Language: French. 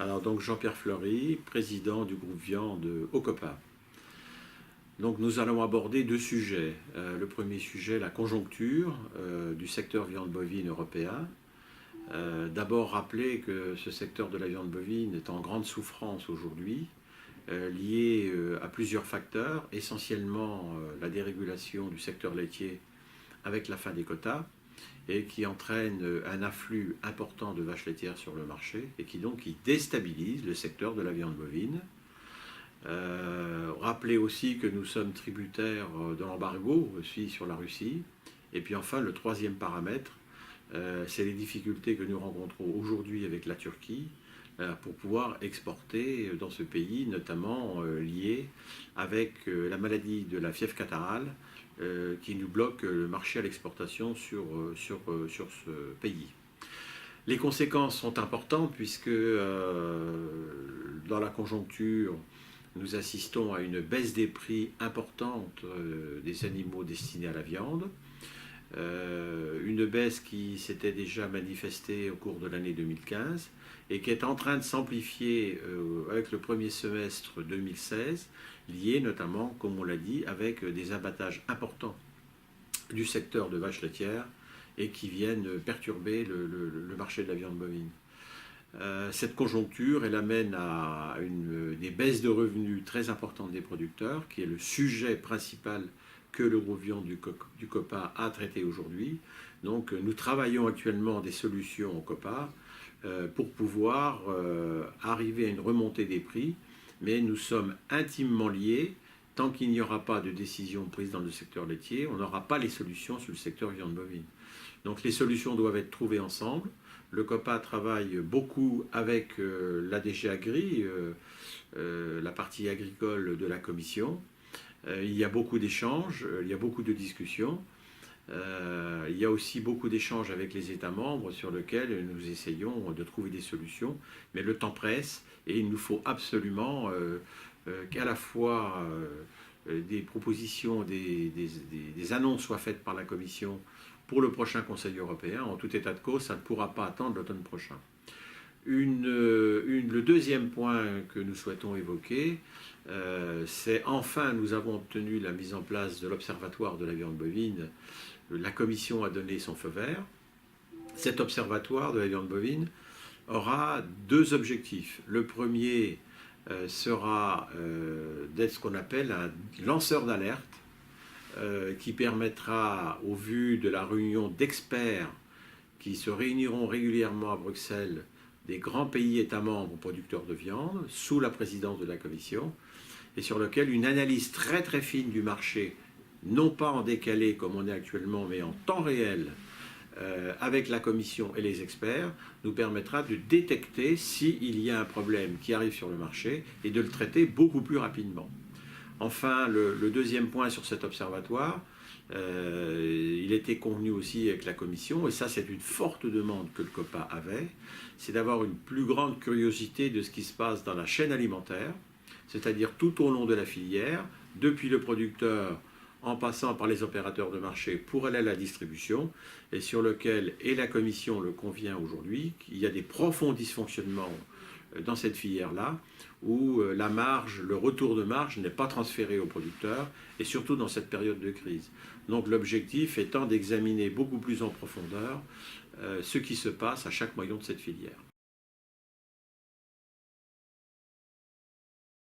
Alors donc Jean-Pierre Fleury, président du groupe viande au COPA. Donc nous allons aborder deux sujets. Le premier sujet, la conjoncture du secteur viande bovine européen. D'abord rappeler que ce secteur de la viande bovine est en grande souffrance aujourd'hui, lié à plusieurs facteurs, essentiellement la dérégulation du secteur laitier avec la fin des quotas, et qui entraîne un afflux important de vaches laitières sur le marché et qui déstabilise le secteur de la viande bovine. Rappelez aussi que nous sommes tributaires de l'embargo aussi sur la Russie. Et puis enfin, le troisième paramètre, c'est les difficultés que nous rencontrons aujourd'hui avec la Turquie pour pouvoir exporter dans ce pays, notamment lié avec la maladie de la fièvre catarrhale qui nous bloque le marché à l'exportation sur ce pays. Les conséquences sont importantes puisque dans la conjoncture, nous assistons à une baisse des prix importante des animaux destinés à la viande. Une baisse qui s'était déjà manifestée au cours de l'année 2015 et qui est en train de s'amplifier avec le premier semestre 2016, lié notamment, comme on l'a dit, avec des abattages importants du secteur de vaches laitières et qui viennent perturber le marché de la viande bovine. Cette conjoncture, elle amène à des baisses de revenus très importantes des producteurs, qui est le sujet principal que le groupe viande du COPA a traité aujourd'hui. Donc nous travaillons actuellement des solutions au COPA pour pouvoir arriver à une remontée des prix, mais nous sommes intimement liés. Tant qu'il n'y aura pas de décision prise dans le secteur laitier, on n'aura pas les solutions sur le secteur viande bovine. Donc les solutions doivent être trouvées ensemble. Le COPA travaille beaucoup avec la DG Agri, la partie agricole de la Commission. Il y a beaucoup d'échanges, il y a beaucoup de discussions. Il y a aussi beaucoup d'échanges avec les États membres sur lesquels nous essayons de trouver des solutions. Mais le temps presse et il nous faut absolument qu'à la fois des propositions, des annonces soient faites par la Commission pour le prochain Conseil européen. En tout état de cause, ça ne pourra pas attendre l'automne prochain. Le deuxième point que nous souhaitons évoquer, c'est enfin nous avons obtenu la mise en place de l'Observatoire de la viande bovine. La Commission a donné son feu vert. Cet Observatoire de la viande bovine aura deux objectifs. Le premier sera d'être ce qu'on appelle un lanceur d'alerte qui permettra, au vu de la réunion d'experts qui se réuniront régulièrement à Bruxelles, des grands pays États membres producteurs de viande, sous la présidence de la Commission, et sur lequel une analyse très très fine du marché, non pas en décalé comme on est actuellement, mais en temps réel, avec la Commission et les experts, nous permettra de détecter s'il y a un problème qui arrive sur le marché et de le traiter beaucoup plus rapidement. Enfin, le deuxième point sur cet observatoire, il était convenu aussi avec la Commission, et ça c'est une forte demande que le COPA avait, c'est d'avoir une plus grande curiosité de ce qui se passe dans la chaîne alimentaire, c'est-à-dire tout au long de la filière, depuis le producteur en passant par les opérateurs de marché pour aller à la distribution, et sur lequel, et la Commission le convient aujourd'hui, qu'il y a des profonds dysfonctionnements dans cette filière-là, où la marge, le retour de marge n'est pas transféré aux producteurs, et surtout dans cette période de crise. Donc l'objectif étant d'examiner beaucoup plus en profondeur ce qui se passe à chaque maillon de cette filière.